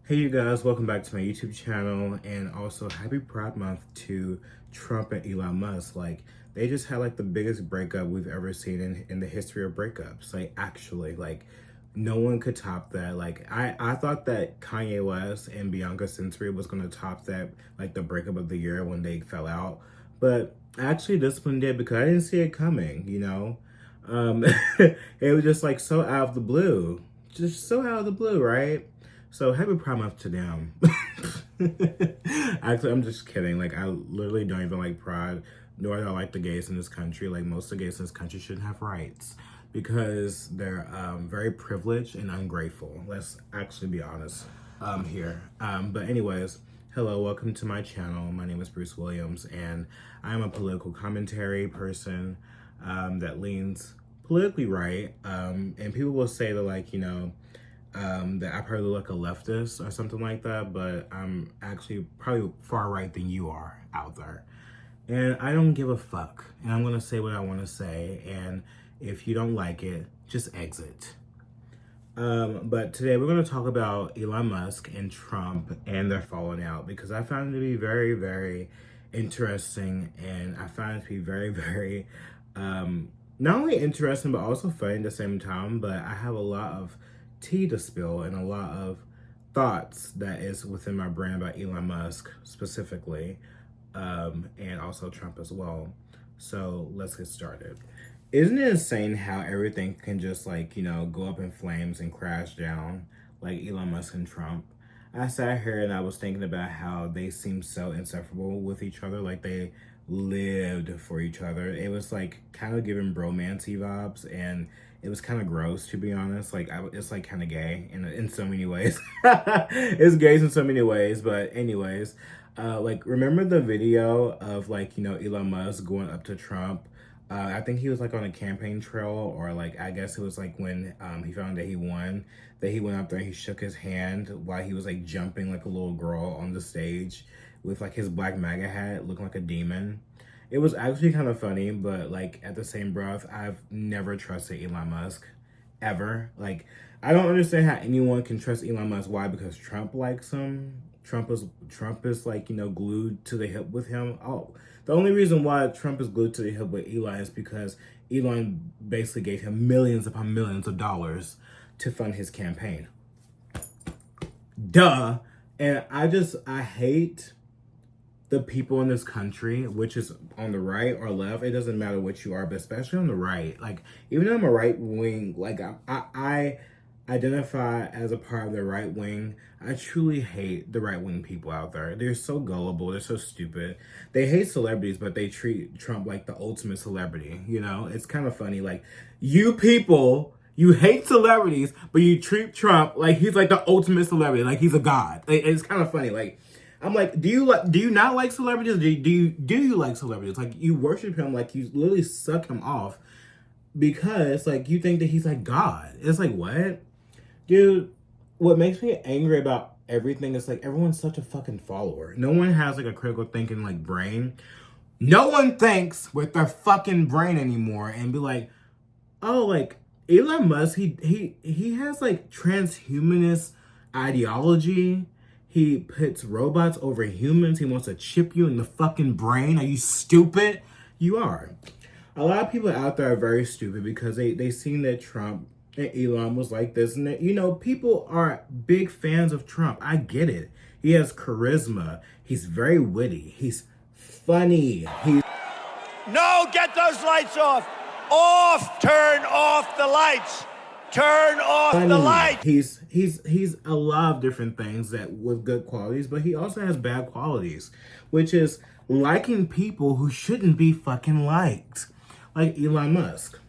Hey you guys, welcome back to my YouTube channel, and also happy Pride Month to Trump and Elon Musk. Like, they just had like the biggest breakup we've ever seen in the history of breakups. Like, actually, like, no one could top that. Like, I thought that Kanye West and Bianca Censori was gonna top that, like the breakup of the year when they fell out. But actually this one did, because I didn't see it coming, you know? Um, it was just like so out of the blue. Just so out of the blue, right? So happy Pride Month to them. Actually, I'm just kidding. Like, I literally don't even like Pride, nor do I like the gays in this country. Like, most of the gays in this country shouldn't have rights because they're very privileged and ungrateful. Let's actually be honest here. But anyways, hello, welcome to my channel. My name is Bruce Williams, and I'm a political commentary person that leans politically right. And people will say that, like, you know, that I probably look like a leftist or something like that, but I'm actually probably far right than you are out there. And I don't give a fuck. And I'm gonna say what I wanna say, and if you don't like it, just exit. But today we're gonna talk about Elon Musk and Trump and their falling out, because I found it to be very, very interesting, and I found it to be very, very, not only interesting, but also funny at the same time. But I have a lot of tea to spill and a lot of thoughts that is within my brain about Elon Musk specifically, and also Trump as well. So let's get started. Isn't it insane how everything can just, like, you know, go up in flames and crash down, like Elon Musk and Trump? I sat here and I was thinking about how they seem so inseparable with each other, like they lived for each other. It was like kind of giving bromance-y vibes, and it was kind of gross, to be honest. Like, it's like kind of gay in so many ways. It's gay in so many ways, but anyways, like, remember the video of, like, you know, Elon Musk going up to Trump? I think he was like on a campaign trail, or like, I guess it was like when he found that he won, that he went up there and he shook his hand while he was like jumping like a little girl on the stage with like his black MAGA hat looking like a demon. It was actually kind of funny, but like at the same breath, I've never trusted Elon Musk ever. Like, I don't understand how anyone can trust Elon Musk. Why? Because Trump likes him. Trump is like, you know, glued to the hip with him. Oh, the only reason why Trump is glued to the hip with Elon is because Elon basically gave him millions upon millions of dollars to fund his campaign. Duh. And I hate the people in this country, which is on the right or left. It doesn't matter what you are, but especially on the right. Like, even though I'm a right wing, like, I identify as a part of the right wing, I truly hate the right wing people out there. They're so gullible. They're so stupid. They hate celebrities, but they treat Trump like the ultimate celebrity. You know, it's kind of funny. Like, you people, you hate celebrities, but you treat Trump like he's like the ultimate celebrity, like he's a god. It's kind of funny. Like, I'm like, do you not like celebrities? Do you like celebrities? Like, you worship him, like you literally suck him off because, like, you think that he's like God. It's like, what? Dude, what makes me angry about everything is, like, everyone's such a fucking follower. No one has, like, a critical thinking, like, brain. No one thinks with their fucking brain anymore and be like, oh, like, Elon Musk, he has, like, transhumanist ideology. He puts robots over humans. He wants to chip you in the fucking brain. Are you stupid? You are. A lot of people out there are very stupid because they seen that Trump and Elon was like this, and that, you know, people are big fans of Trump. I get it. He has charisma. He's very witty. He's funny. He's No, get those lights off. Off. Turn off the lights. Turn off funny. the lights. He's a lot of different things that with good qualities, but he also has bad qualities, which is liking people who shouldn't be fucking liked, like Elon Musk.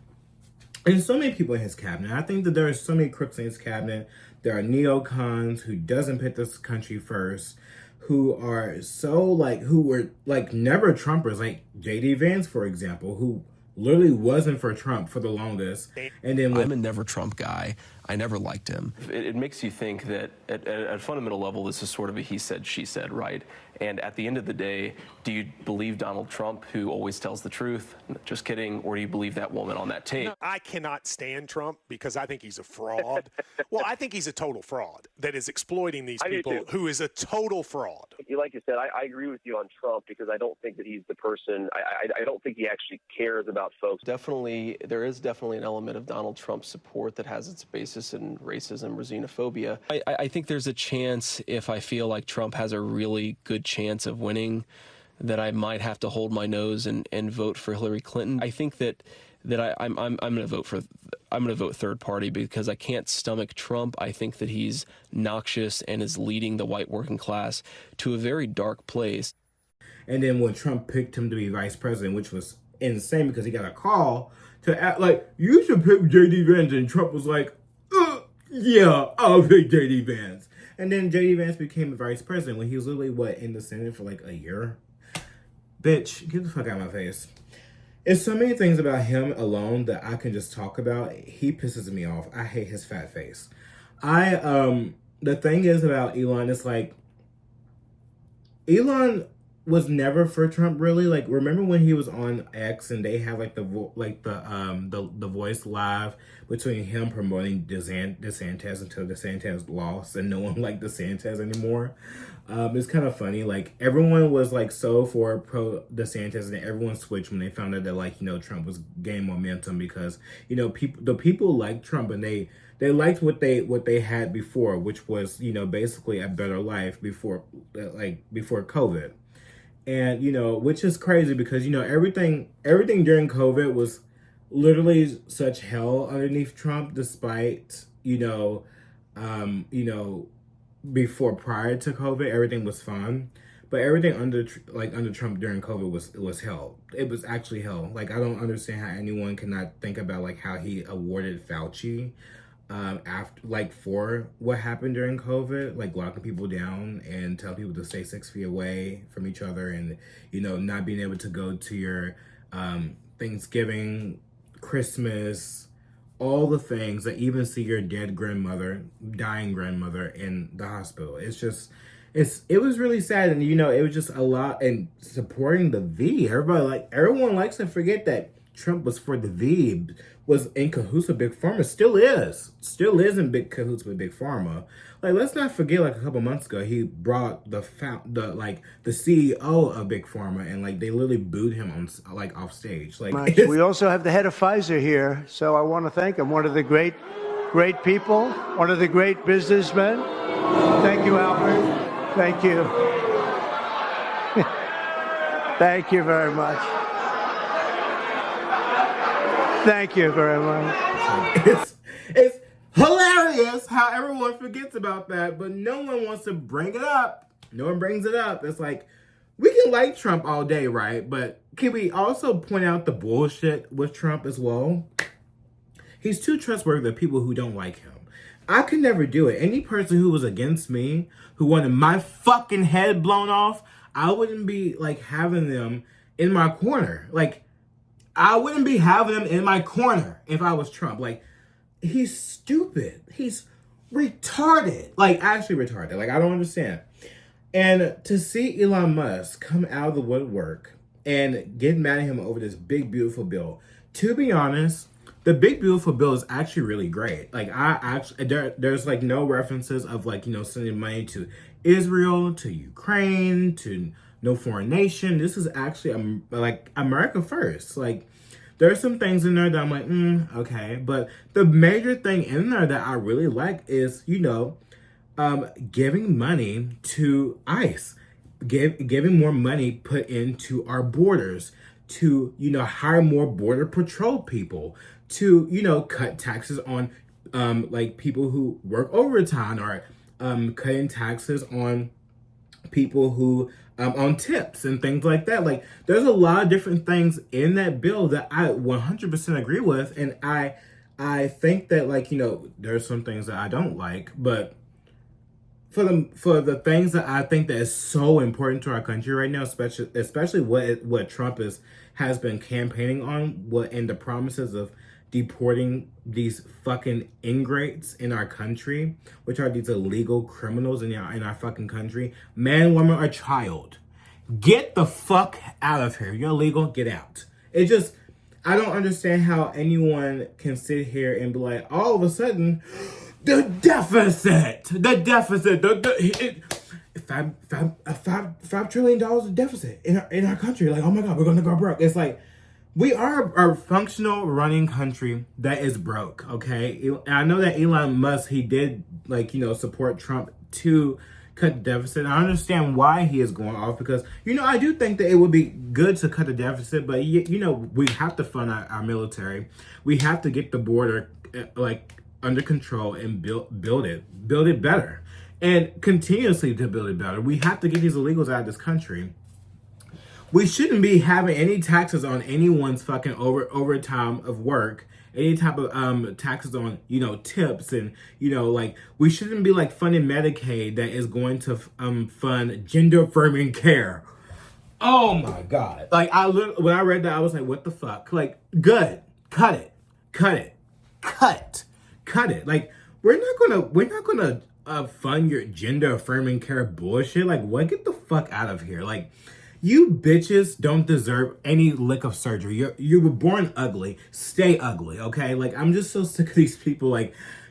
And so many people in his cabinet. I think that there are so many crooks in his cabinet. There are neocons who doesn't put this country first, who are so, like, who were like never Trumpers, like J.D. Vance, for example, who literally wasn't for Trump for the longest. And then I'm a never Trump guy. I never liked him. It makes you think that at a fundamental level, this is sort of a he said, she said, right? And at the end of the day, do you believe Donald Trump, who always tells the truth? Just kidding. Or do you believe that woman on that tape? I cannot stand Trump because I think he's a fraud. Well, I think he's a total fraud that is exploiting these people, who is a total fraud. Like you said, I agree with you on Trump because I don't think that he's the person. I don't think he actually cares about folks. Definitely, there is definitely an element of Donald Trump support that has its basis in racism or xenophobia. I think there's a chance, if I feel like Trump has a really good chance of winning, that I might have to hold my nose and vote for Hillary Clinton. I think that I'm going to vote third party because I can't stomach Trump. I think that he's noxious and is leading the white working class to a very dark place. And then when Trump picked him to be vice president, which was insane because he got a call to act like, you should pick J.D. Vance, and Trump was like, yeah, I'll pick J.D. Vance. And then J.D. Vance became the vice president when he was literally, in the Senate for like a year? Bitch, get the fuck out of my face. There's so many things about him alone that I can just talk about. He pisses me off. I hate his fat face. The thing is about Elon, it's like, Elon was never for Trump, really. Like, remember when he was on X and they had like the voice live between him promoting DeSantis until DeSantis lost and no one liked DeSantis anymore. It's kind of funny. Like, everyone was like so for pro DeSantis, and then everyone switched when they found out that, like, Trump was gaining momentum because the people liked Trump, and they liked what they had before, which was basically a better life before COVID. And, which is crazy because, everything during COVID was literally such hell underneath Trump, despite, prior to COVID, everything was fun. But everything under Trump during COVID was hell. It was actually hell. Like, I don't understand how anyone cannot think about, like, how he awarded Fauci for what happened during COVID, like locking people down and telling people to stay 6 feet away from each other, and not being able to go to your Thanksgiving, Christmas, all the things, that even see your dying grandmother in the hospital. It was really sad, and it was just a lot. And supporting the V, everyone likes to forget that Trump was for the V, was in cahoots with Big Pharma, still is in big cahoots with Big Pharma. Like, let's not forget, like, a couple months ago, he brought the CEO of Big Pharma, and like they literally booed him on off stage. Like, we also have the head of Pfizer here, so I want to thank him. One of the great people, one of the great businessmen. Thank you, Albert. Thank you. Thank you very much. Thank you very much. It's hilarious how everyone forgets about that, but no one wants to bring it up. No one brings it up. It's like, we can like Trump all day, right? But can we also point out the bullshit with Trump as well? He's too trustworthy to people who don't like him. I could never do it. Any person who was against me, who wanted my fucking head blown off, I wouldn't be like having them in my corner. Like, I wouldn't be having him in my corner if I was Trump. Like, he's stupid. He's retarded. Like, actually retarded. Like, I don't understand. And to see Elon Musk come out of the woodwork and get mad at him over this big, beautiful bill. To be honest, the big, beautiful bill is actually really great. Like, there's like no references of like, sending money to Israel, to Ukraine, to no foreign nation. This is actually like America first. Like, there's some things in there that I'm like, okay. But the major thing in there that I really like is, giving money to ICE, giving more money put into our borders, to, hire more border patrol people, to, cut taxes on, like, people who work overtime, or cutting taxes on people who on tips and things like that. Like, there's a lot of different things in that bill that I 100% agree with, and I think that, like, there's some things that I don't like, but for the things that I think that is so important to our country right now, especially what Trump has been campaigning on, and the promises of deporting these fucking ingrates in our country, which are these illegal criminals in our fucking country, man, woman, or child. Get the fuck out of here. You're illegal, get out. It just, I don't understand how anyone can sit here and be like, all of a sudden, the deficit, $5 trillion of deficit in our country. Like, oh my God, we're gonna go broke. It's like, we are a functional running country that is broke, okay? And I know that Elon Musk, he did, like, support Trump to cut the deficit. I understand why he is going off because, I do think that it would be good to cut the deficit, but, we have to fund our military. We have to get the border, under control and build it better. And continuously to build it better. We have to get these illegals out of this country. We shouldn't be having any taxes on anyone's fucking overtime of work, any type of taxes on, tips, and, we shouldn't be funding Medicaid that is going to fund gender affirming care. Oh my God. When I read that, I was like, what the fuck? Good. Cut it. We're not gonna fund your gender affirming care bullshit. What? Get the fuck out of here. You bitches don't deserve any lick of surgery. You were born ugly. Stay ugly, okay? I'm just so sick of these people.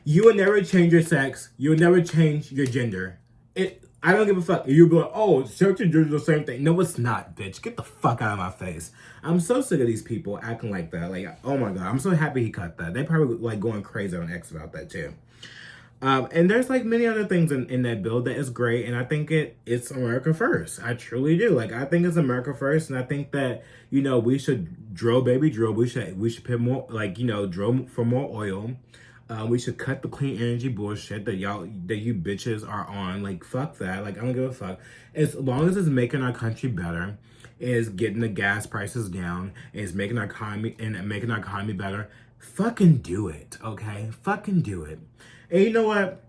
You will never change your sex. You will never change your gender. I don't give a fuck. You'll be like, oh, sex and gender is the same thing. No, it's not, bitch. Get the fuck out of my face. I'm so sick of these people acting like that. Oh my God. I'm so happy he cut that. They probably going crazy on X about that too. And there's many other things in that bill that is great, and I think it's America first. I truly do. I think it's America first, and I think that we should drill, baby, drill. We should pay more, drill for more oil. We should cut the clean energy bullshit that you bitches are on. Fuck that. I don't give a fuck. As long as it's making our country better, is getting the gas prices down, is making our economy better. Fucking do it, okay? Fucking do it. And you know what?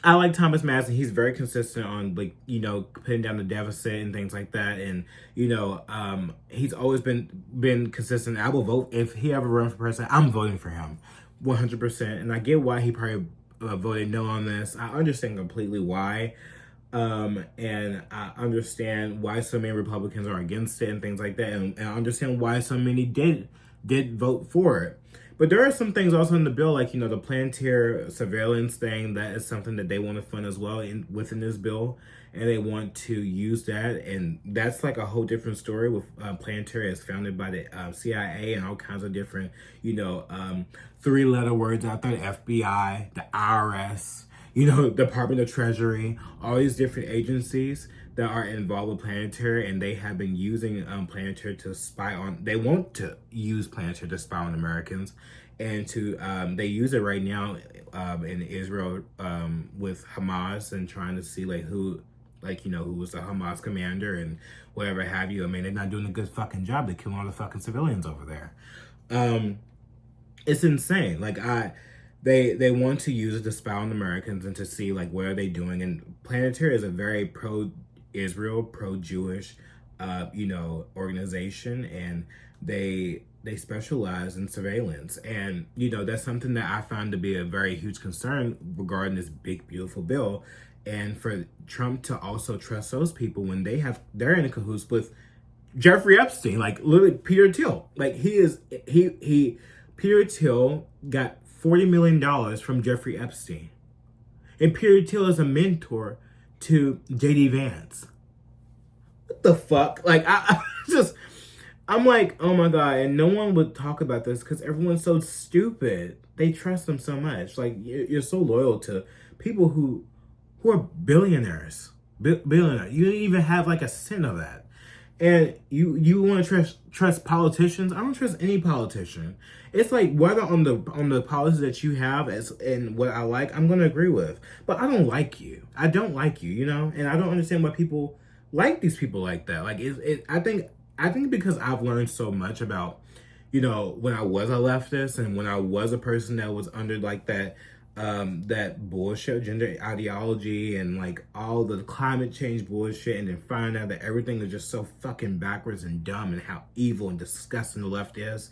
I like Thomas Madison. He's very consistent on putting down the deficit and things like that. And he's always been consistent. I will vote if he ever runs for president. I'm voting for him, 100%. And I get why he probably voted no on this. I understand completely why, and I understand why so many Republicans are against it and things like that. And I understand why so many did vote for it. But there are some things also in the bill, the palantir surveillance thing, that is something that they want to fund as well within this bill. And they want to use that. And that's a whole different story with palantir is founded by the CIA and all kinds of different, 3-letter words out there, the FBI, the IRS, Department of Treasury, all these different agencies that are involved with palantir, and they have been using palantir to spy on. They want to use palantir to spy on Americans, and to they use it right now in Israel with Hamas, and trying to see who was the Hamas commander and whatever have you. I mean, they're not doing a good fucking job. They're killing all the fucking civilians over there. It's insane. They want to use it to spy on Americans and to see what are they doing. And palantir is a very pro-Israel, pro-Jewish, organization, and they specialize in surveillance. And that's something that I found to be a very huge concern regarding this big beautiful bill. And for Trump to also trust those people when they're in cahoots with Jeffrey Epstein, literally Peter Thiel. Peter Thiel got $40 million from Jeffrey Epstein. And Peter Thiel is a mentor to J.D. Vance. What the fuck? I'm like, oh my God. And no one would talk about this because everyone's so stupid. They trust them so much. You're so loyal to people who are billionaires. Billionaires. You didn't even have a cent of that. And you want to trust politicians? I don't trust any politician. It's whether on the policies that you have and what I like, I'm gonna agree with. But I don't like you. I don't like you, and I don't understand why people like these people like that. I think because I've learned so much about, when I was a leftist and when I was a person that was under that bullshit gender ideology and all the climate change bullshit, and then find out that everything is just so fucking backwards and dumb and how evil and disgusting the left is.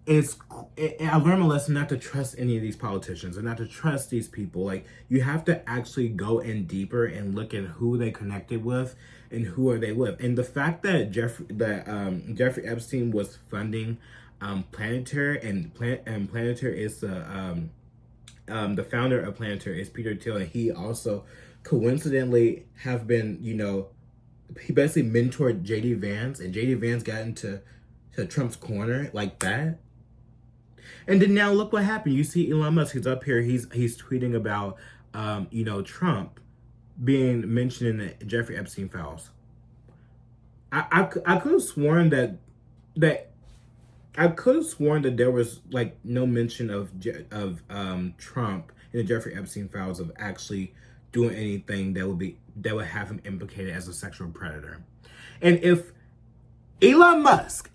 I learned a lesson not to trust any of these politicians and not to trust these people. Like, you have to actually go in deeper and look at who they connected with and who are they with. And the fact that Jeffrey Epstein was funding Palantir, and Palantir is the founder of Palantir is Peter Thiel, and he also coincidentally have been, he basically mentored JD Vance, and JD Vance got into Trump's corner like that. And then now look what happened. You see Elon Musk, he's up here, he's tweeting about Trump being mentioned in the Jeffrey Epstein files. I could have sworn that there was like no mention of Trump in the Jeffrey Epstein files of actually doing anything that would have him implicated as a sexual predator. And if Elon Musk,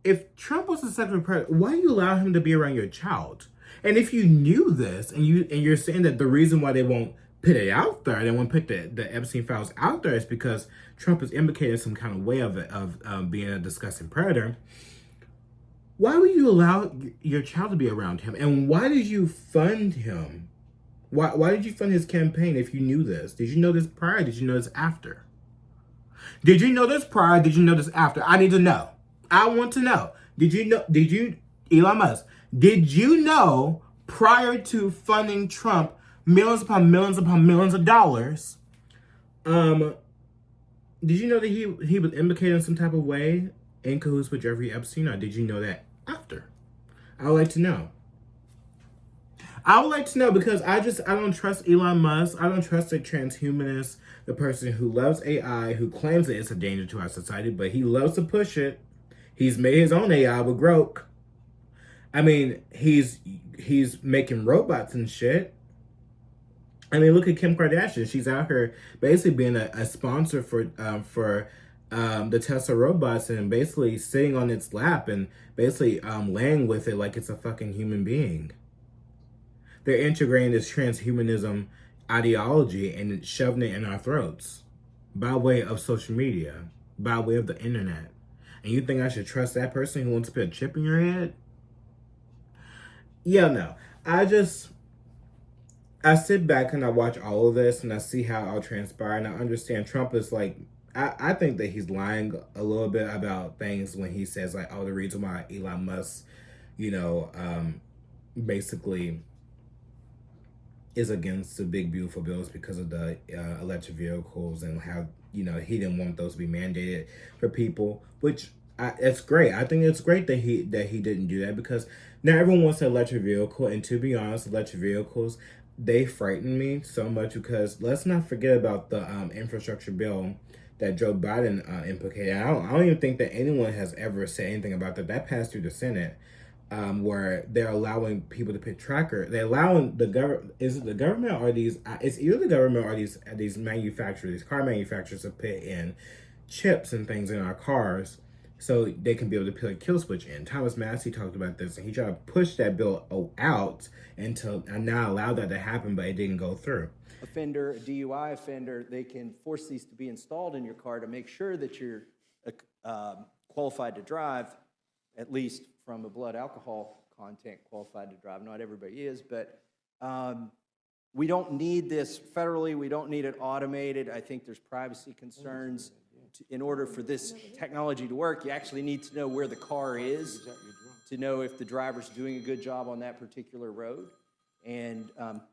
if Trump was a sexual predator, why do you allow him to be around your child? And if you knew this, and you're saying that the reason why they won't put it out there, they won't put the Epstein files out there, is because Trump is implicated in some kind of way of being a disgusting predator. Why would you allow your child to be around him? And why did you fund him? Why did you fund his campaign if you knew this? Did you know this prior? Did you know this after? Did you know this prior? Did you know this after? I need to know. I want to know. Elon Musk, did you know prior to funding Trump millions upon millions upon millions of dollars, did you know that he was implicated in some type of way in cahoots with Jeffrey Epstein, or did you know that after? I would like to know. I would like to know, because I don't trust Elon Musk. I don't trust the transhumanist, the person who loves AI, who claims that it's a danger to our society, but he loves to push it. He's made his own AI with Grok. I mean, he's making robots and shit. I mean, look at Kim Kardashian. She's out here basically being a sponsor for the Tesla robots, and basically sitting on its lap and basically laying with it like it's a fucking human being. They're integrating this transhumanism ideology and shoving it in our throats by way of social media, by way of the internet. And you think I should trust that person who wants to put a chip in your head? Yeah, no. I sit back and I watch all of this and I see how it all transpired, and I understand Trump is like, I think that he's lying a little bit about things when he says like, oh, the reason why Elon Musk, basically is against the big beautiful bills because of the electric vehicles, and how he didn't want those to be mandated for people, which it's great. I think it's great that he didn't do that, because now everyone wants an electric vehicle, and to be honest, electric vehicles, they frighten me so much, because let's not forget about the infrastructure bill that Joe Biden implicated. I don't even think that anyone has ever said anything about that. That passed through the Senate. Where they're allowing people to put tracker. They're allowing the government. Is it the government or these? It's either the government or these manufacturers, these car manufacturers, to put in chips and things in our cars so they can be able to put a kill switch in. Thomas Massey talked about this, and he tried to push that bill out and not allow that to happen, but it didn't go through. A DUI offender, they can force these to be installed in your car to make sure that you're qualified to drive, at least from a blood alcohol content qualified to drive. Not everybody is, but we don't need this federally. We don't need it automated. I think there's privacy concerns. In order for this technology to work, you actually need to know where the car is to know if the driver's doing a good job on that particular road. And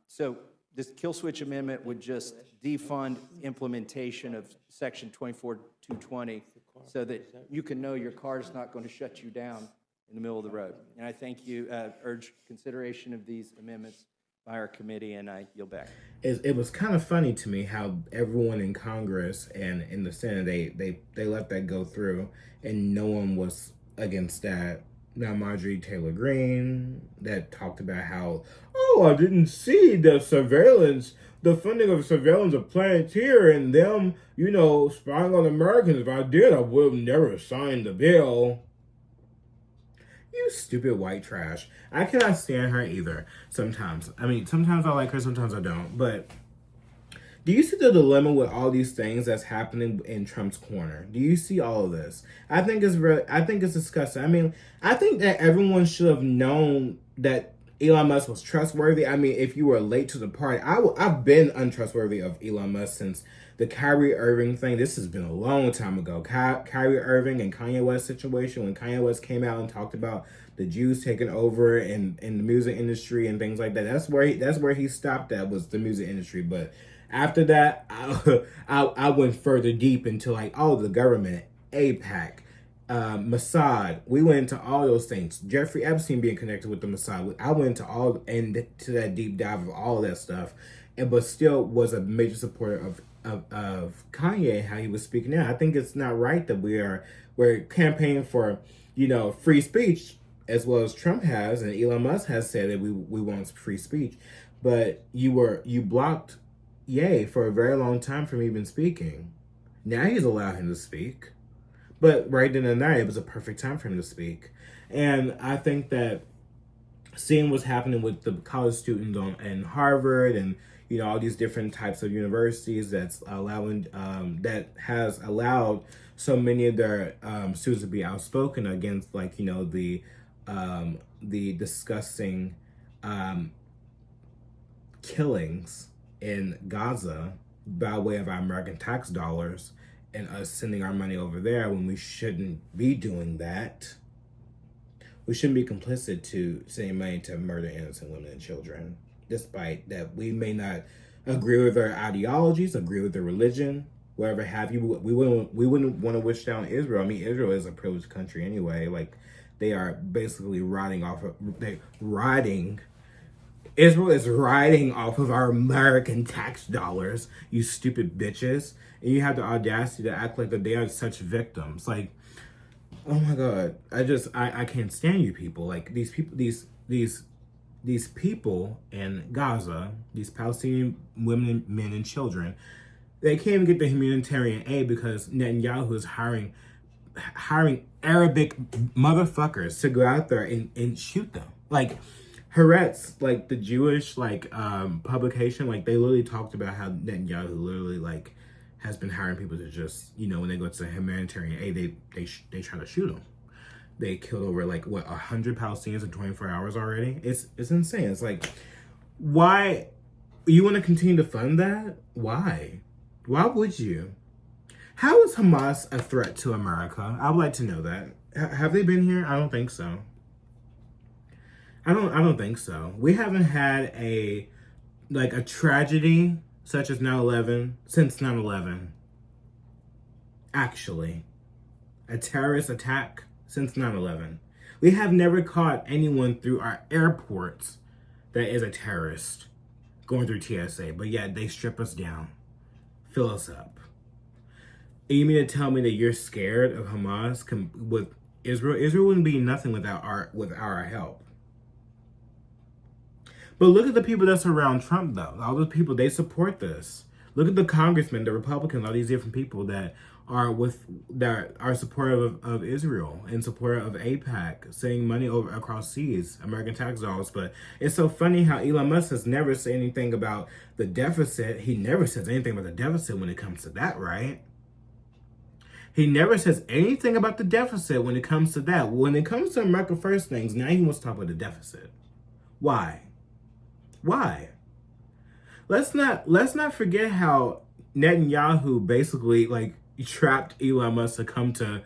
so this kill switch amendment would just defund implementation of Section 24220 so that you can know your car's not going to shut you down in the middle of the road. And I thank you, urge consideration of these amendments by our committee, and I yield back. It was kind of funny to me how everyone in Congress and in the Senate, they let that go through, and no one was against that. Now Marjorie Taylor Greene, that talked about how, I didn't see the funding of surveillance of Palantir and them, spying on Americans. If I did, I would have never signed the bill. You stupid white trash. I cannot stand her either sometimes. I mean, sometimes I like her, sometimes I don't. But Do you see the dilemma with all these things that's happening in Trump's corner? Do you see all of this? I think it's I think it's disgusting. I mean, I think that everyone should have known that Elon Musk was trustworthy. I mean, if you were late to the party, I've been untrustworthy of Elon Musk since the Kyrie Irving thing. This has been a long time ago. Kyrie Irving and Kanye West situation, when Kanye West came out and talked about the Jews taking over in the music industry and things like that. That's where he stopped at, was the music industry. But after that, I went further deep into like, oh, the government, AIPAC, Mossad. We went into all those things. Jeffrey Epstein being connected with the Mossad. I went into that deep dive of all of that stuff, but still was a major supporter of Kanye, how he was speaking out. I think it's not right that we're campaigning for, free speech, as well as Trump has, and Elon Musk has said that we want free speech, but you blocked Ye for a very long time from even speaking. Now he's allowed him to speak, but right then and there, it was a perfect time for him to speak. And I think that seeing what's happening with the college students in Harvard and all these different types of universities that has allowed so many of their students to be outspoken against, like, the disgusting killings in Gaza by way of our American tax dollars, and us sending our money over there when we shouldn't be doing that. We shouldn't be complicit to sending money to murder innocent women and children, despite that we may not agree with their ideologies, agree with their religion, whatever have you. We wouldn't want to wish down Israel. I mean, Israel is a privileged country anyway. Like, they are basically Israel is riding off of our American tax dollars, you stupid bitches. And you have the audacity to act like that they are such victims. Like, oh my God, I can't stand you people. Like, these people in Gaza, these Palestinian women, men, and children, they can't even get the humanitarian aid because Netanyahu is hiring Arabic motherfuckers to go out there and shoot them. Like, Haaretz, like the Jewish publication, like they literally talked about how Netanyahu literally has been hiring people to just, when they go to humanitarian aid, they try to shoot them. They killed over 100 Palestinians in 24 hours already. It's insane. It's like, why you want to continue to fund that? Why would you? How is Hamas a threat to America? I would like to know that. Have they been here? I don't think so. I don't think so. We haven't had a tragedy such as 9/11 since 9/11. Actually, a terrorist attack since 9/11. We have never caught anyone through our airports that is a terrorist going through TSA, but yet they strip us down, fill us up. You mean to tell me that you're scared of Hamas with Israel? Israel wouldn't be nothing without our help. But look at the people that surround Trump, though. All those people, they support this. Look at the congressmen, the Republicans, all these different people that are supportive of Israel and supportive of AIPAC, sending money over across seas, American tax dollars. But it's so funny how Elon Musk has never said anything about the deficit. He never says anything about the deficit when it comes to that, right? He never says anything about the deficit when it comes to that. When it comes to America First things, now he wants to talk about the deficit. Why? Let's not forget how Netanyahu basically trapped Elon Musk to come to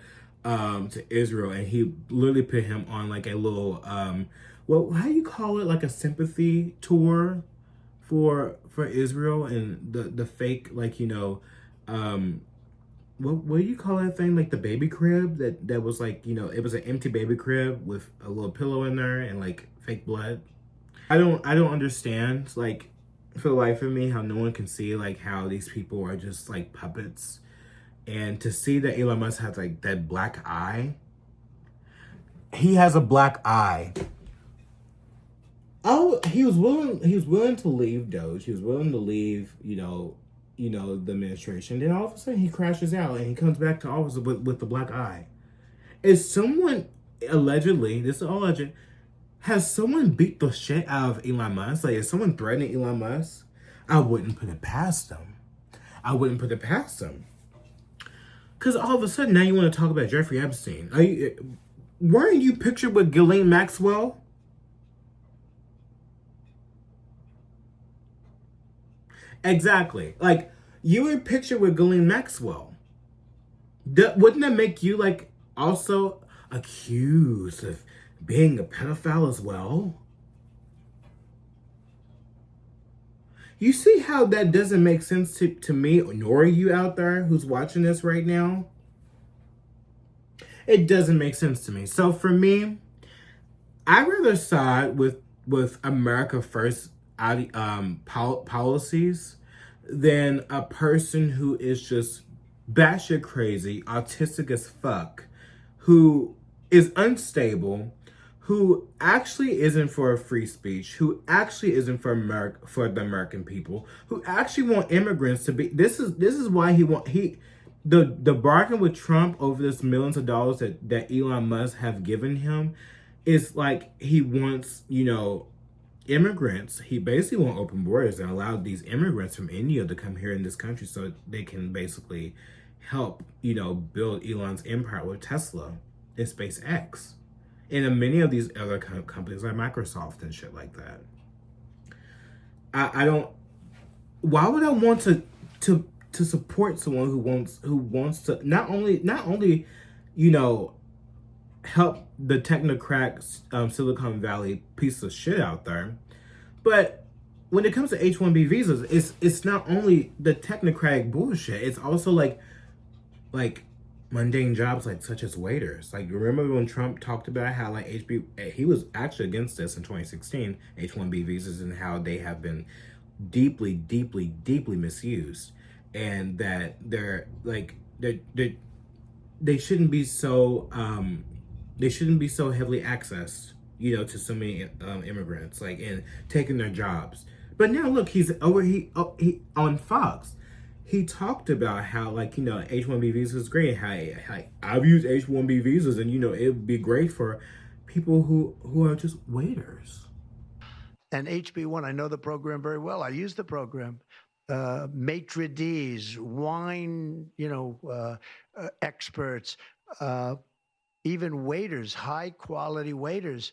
Israel, and he literally put him on a little how do you call it, a sympathy tour for Israel, and the fake what do you call that thing, the baby crib that was it was an empty baby crib with a little pillow in there and fake blood. I don't understand, for the life of me, how no one can see, how these people are just, puppets. And to see that Elon Musk has, that black eye. He has a black eye. Oh, he was willing to leave Doge. He was willing to leave, the administration. Then all of a sudden he crashes out and he comes back to office with the black eye. Is someone, allegedly, this is all alleged, has someone beat the shit out of Elon Musk? Is someone threatening Elon Musk? I wouldn't put it past them. I wouldn't put it past him. Because all of a sudden, now you want to talk about Jeffrey Epstein. Weren't you pictured with Ghislaine Maxwell? Exactly. Like, you were pictured with Ghislaine Maxwell. Wouldn't that make you, like, also accused of being a pedophile as well? You see how that doesn't make sense to me, nor you out there who's watching this right now? It doesn't make sense to me. So for me, I'd rather side with America First policies than a person who is just batshit crazy, autistic as fuck, who is unstable, who actually isn't for free speech, who actually isn't for the American people, who actually want immigrants to be. This is why the bargain with Trump over this millions of dollars that Elon Musk have given him is like he wants, immigrants. He basically wants open borders and allow these immigrants from India to come here in this country so they can basically help, build Elon's empire with Tesla and SpaceX. And many of these other companies like Microsoft and shit like that. I don't. Why would I want to support someone who wants to not only help the technocrat Silicon Valley piece of shit out there, but when it comes to H-1B visas, it's not only the technocratic bullshit. It's also like mundane jobs such as waiters. Like, remember when Trump talked about how he was actually against this in 2016, H-1B visas, and how they have been deeply, deeply, deeply misused, and that they shouldn't be so heavily accessed, to so many immigrants, and taking their jobs. But now look, he on Fox. He talked about how, H-1B visas is great. How I've used H-1B visas, and, it would be great for people who are just waiters. And HB1, I know the program very well. I use the program. Maitre d's, wine, experts, even waiters, high quality waiters.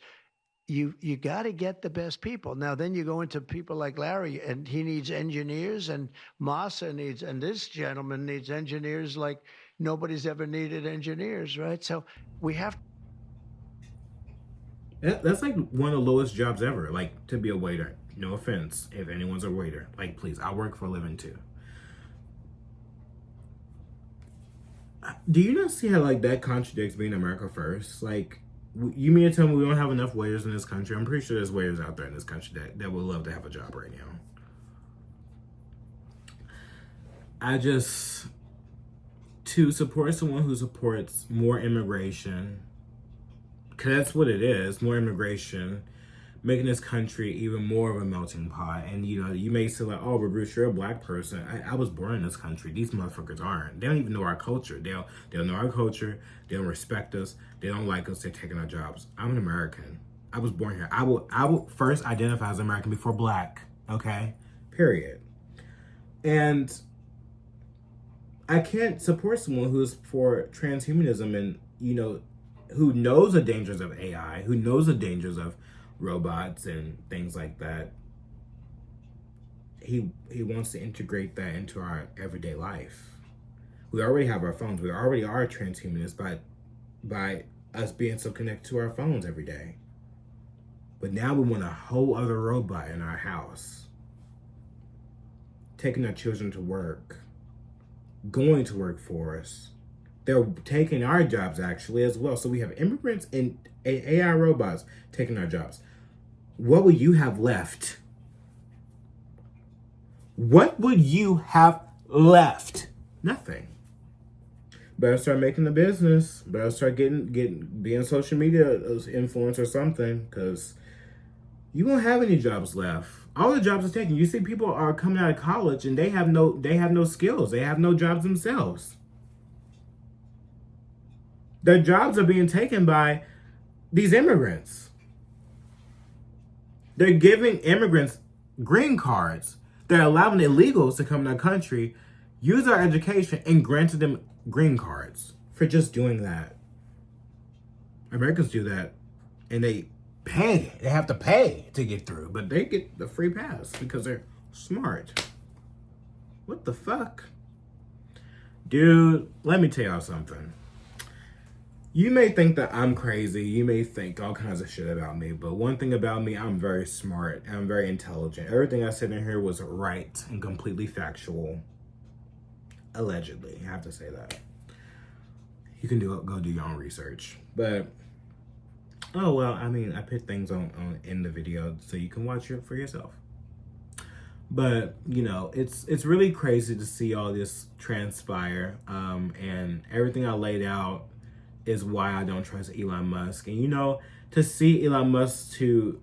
You got to get the best people. Now, then you go into people like Larry, and he needs engineers, and Massa needs, and this gentleman needs engineers like nobody's ever needed engineers, right? So we have. That's like one of the lowest jobs ever, to be a waiter. No offense if anyone's a waiter. Please, I work for a living too. Do you not see how that contradicts being America First? You mean to tell me we don't have enough waiters in this country? I'm pretty sure there's waiters out there in this country that would love to have a job right now. To support someone who supports more immigration, because that's what it is, more immigration, making this country even more of a melting pot. And, you may say oh, but Bruce, you're a black person. I was born in this country. These motherfuckers aren't. They don't even know our culture. They don't know our culture. They don't respect us. They don't like us. They're taking our jobs. I'm an American. I was born here. I will first identify as American before black. Okay? Period. And I can't support someone who's for transhumanism and, who knows the dangers of AI, who knows the dangers of robots and things like that. He wants to integrate that into our everyday life. We already have our phones. We already are transhumanists by us being so connected to our phones every day. But now we want a whole other robot in our house, taking our children to work, going to work for us. They're taking our jobs actually as well. So we have immigrants and AI robots taking our jobs. What will you have left? What would you have left? Nothing. Better start making the business. Better start being social media influencer or something, because you won't have any jobs left. All the jobs are taken. You see, people are coming out of college and they have no skills. They have no jobs themselves. Their jobs are being taken by these immigrants. They're giving immigrants green cards. They're allowing illegals to come to our country used our education and granted them green cards for just doing that. Americans do that, and they pay. They have to pay to get through, but they get the free pass because they're smart. What the fuck? Dude, let me tell y'all something. You may think that I'm crazy. You may think all kinds of shit about me. But one thing about me, I'm very smart. I'm very intelligent. Everything I said in here was right and completely factual. Allegedly. I have to say that. You can go do your own research. But, oh well, I mean, I put things on in the video so you can watch it for yourself. But, you know, it's really crazy to see all this transpire. And everything I laid out is why I don't trust Elon Musk. And, you know, to see Elon Musk to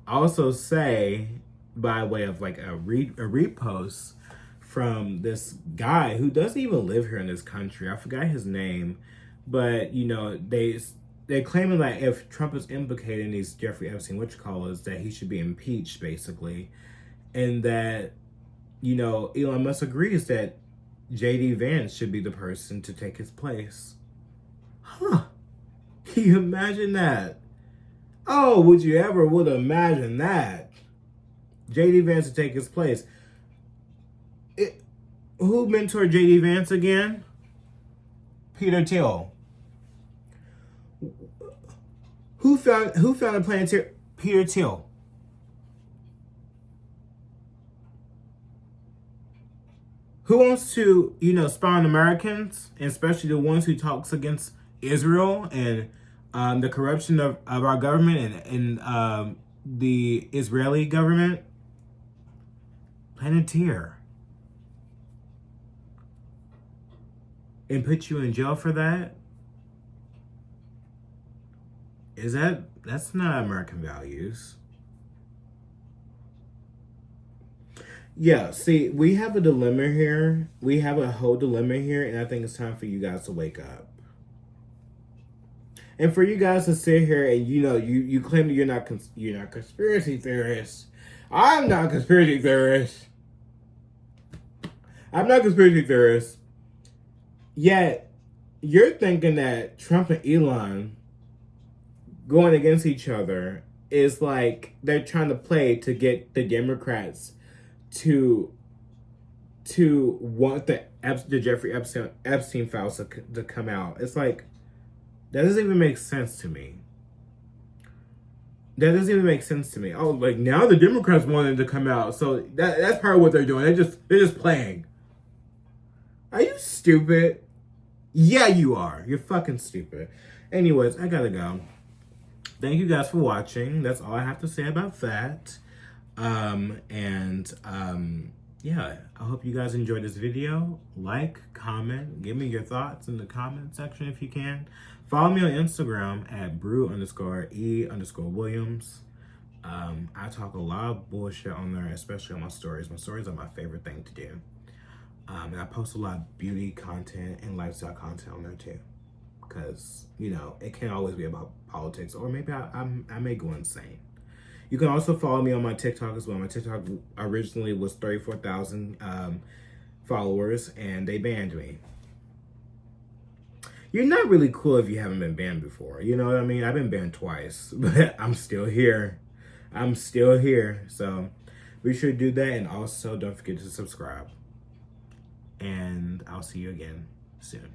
also say, by way of like a repost from this guy who doesn't even live here in this country. I forgot his name. But, you know, they're claiming that if Trump is implicated in these Jeffrey Epstein whatchamacallits, that he should be impeached, basically. And that, you know, Elon Musk agrees that J.D. Vance should be the person to take his place. Huh. Can you imagine that? Oh, would you ever would imagine that? J.D. Vance to take his place. Who mentored J.D. Vance again? Peter Thiel. Who founded Palantir? Peter Thiel. Who wants to, you know, spy on Americans, and especially the ones who talks against Israel and the corruption of our government and the Israeli government? Palantir. And put you in jail for that? That's not American values. Yeah, see, we have a dilemma here. We have a whole dilemma here, and I think it's time for you guys to wake up. And for you guys to sit here and, you know, you claim that you're not conspiracy theorists. I'm not a conspiracy theorist. I'm not a conspiracy theorist. Yet, you're thinking that Trump and Elon going against each other is like they're trying to play to get the Democrats to want the Jeffrey Epstein files to come out. It's like, that doesn't even make sense to me. That doesn't even make sense to me. Oh, like now the Democrats wanted to come out, so that's part of what they're doing. They're just playing. Are you stupid? Yeah, you are. You're fucking stupid. Anyways, I gotta go. Thank you guys for watching. That's all I have to say about that. Yeah, I hope you guys enjoyed this video. Like, comment, give me your thoughts in the comment section if you can. Follow me on Instagram at brew_E_Williams. I talk a lot of bullshit on there, especially on my stories. My stories are my favorite thing to do. And I post a lot of beauty content and lifestyle content on there too. Because, you know, it can't always be about politics, or maybe I may go insane. You can also follow me on my TikTok as well. My TikTok originally was 34,000 followers, and they banned me. You're not really cool if you haven't been banned before. You know what I mean? I've been banned twice, but I'm still here. I'm still here. So be sure to do that, and also don't forget to subscribe. And I'll see you again soon.